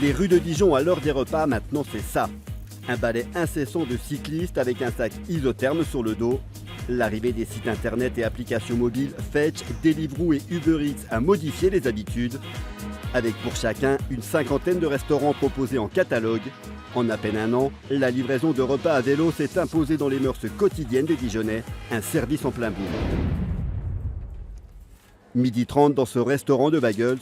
Les rues de Dijon à l'heure des repas, maintenant c'est ça. Un balai incessant de cyclistes avec un sac isotherme sur le dos. L'arrivée des sites internet et applications mobiles Fetch, Deliveroo et Uber Eats a modifié les habitudes. Avec pour chacun une cinquantaine de restaurants proposés en catalogue. En à peine un an, la livraison de repas à vélo s'est imposée dans les mœurs quotidiennes des Dijonnais, un service en plein boom. 12h30 dans ce restaurant de Bagels,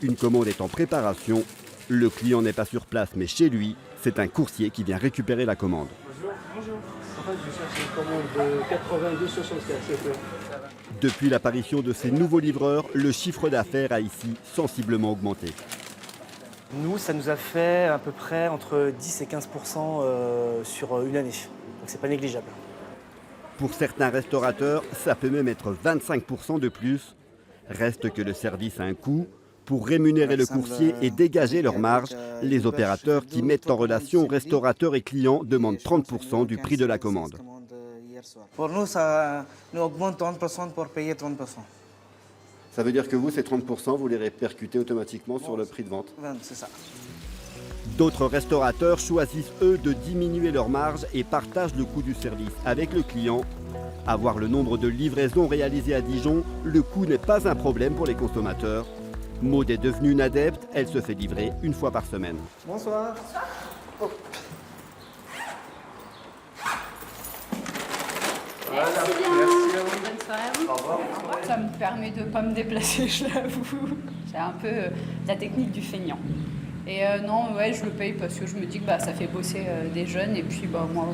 une commande est en préparation. Le client n'est pas sur place mais chez lui, c'est un coursier qui vient récupérer la commande. Bonjour. En fait, je cherche une commande de 82,64, s'il vous plaît. Depuis l'apparition de ces nouveaux livreurs, le chiffre d'affaires a ici sensiblement augmenté. Nous, ça nous a fait à peu près entre 10 et 15% sur une année. Donc c'est pas négligeable. Pour certains restaurateurs, ça peut même être 25% de plus. Reste que le service a un coût. Pour rémunérer le coursier et dégager leur marge, les opérateurs qui mettent en relation restaurateurs et clients demandent 30% du prix de la commande. Pour nous, ça nous augmente 30% pour payer 30%. Ça veut dire que vous, ces 30%, vous les répercutez automatiquement sur le prix de vente. C'est ça. D'autres restaurateurs choisissent, eux, de diminuer leur marge et partagent le coût du service avec le client. À voir le nombre de livraisons réalisées à Dijon, le coût n'est pas un problème pour les consommateurs. Maud est devenue une adepte, elle se fait livrer une fois par semaine. Bonsoir. Bonsoir. Voilà, Merci bien. merci à vous. Bonne soirée à vous. Au revoir. Ça me permet de ne pas me déplacer, je l'avoue. C'est un peu la technique du feignant. Et non, ouais, je le paye parce que je me dis que ça fait bosser des jeunes et puis moi,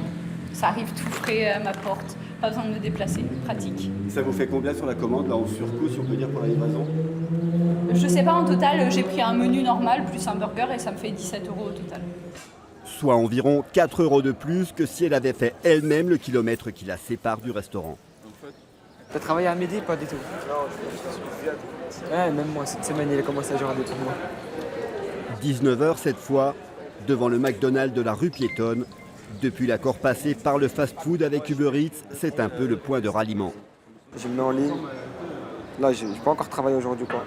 ça arrive tout frais à ma porte. Pas besoin de me déplacer, pratique. Ça vous fait combien sur la commande, là, en surcoût, si on peut dire, pour la livraison? Je sais pas, en total, j'ai pris un menu normal plus un burger et ça me fait 17 € au total. Soit environ 4 € de plus que si elle avait fait elle-même le kilomètre qui la sépare du restaurant. T'as travaillé à midi? Pas du tout. Ouais, même moi, cette semaine, il a commencé à journée pour moi. 19h cette fois, devant le McDonald's de la rue piétonne. Depuis l'accord passé par le fast-food avec Uber Eats, c'est un peu le point de ralliement. Je me mets en ligne. Là, je n'ai pas encore travaillé aujourd'hui, quoi.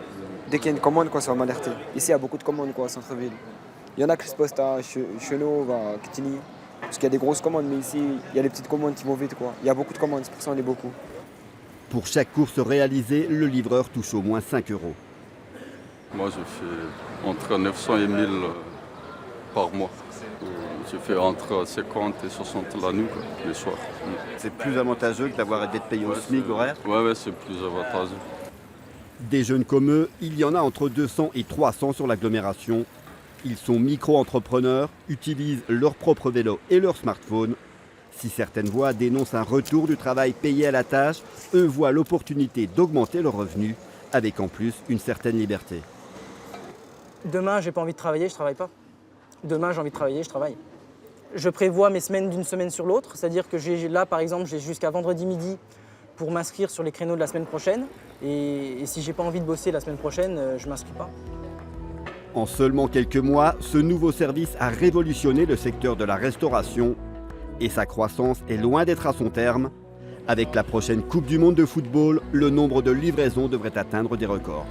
Dès qu'il y a une commande, ça va m'alerter. Ici, il y a beaucoup de commandes, au centre-ville. Il y en a qui se postent à Chenot, à Quetigny. Parce qu'il y a des grosses commandes, mais ici, il y a les petites commandes qui vont vite, quoi. Il y a beaucoup de commandes, c'est pour ça qu'on est beaucoup. Pour chaque course réalisée, le livreur touche au moins 5 €. Moi, je fais entre 900 et 1000 par mois. Je fais entre 50 et 60 la nuit, les soirs. C'est plus avantageux que d'être payé au SMIC horaire? Ouais, c'est plus avantageux. Des jeunes comme eux, il y en a entre 200 et 300 sur l'agglomération. Ils sont micro-entrepreneurs, utilisent leur propre vélo et leur smartphone. Si certaines voix dénoncent un retour du travail payé à la tâche, eux voient l'opportunité d'augmenter leurs revenus, avec en plus une certaine liberté. Demain, j'ai pas envie de travailler, je travaille pas. Demain, j'ai envie de travailler, je travaille. Je prévois mes semaines d'une semaine sur l'autre, c'est-à-dire que là, par exemple, j'ai jusqu'à vendredi midi pour m'inscrire sur les créneaux de la semaine prochaine. Et si j'ai pas envie de bosser la semaine prochaine, je m'inscris pas. En seulement quelques mois, ce nouveau service a révolutionné le secteur de la restauration. Et sa croissance est loin d'être à son terme. Avec la prochaine Coupe du Monde de football, le nombre de livraisons devrait atteindre des records.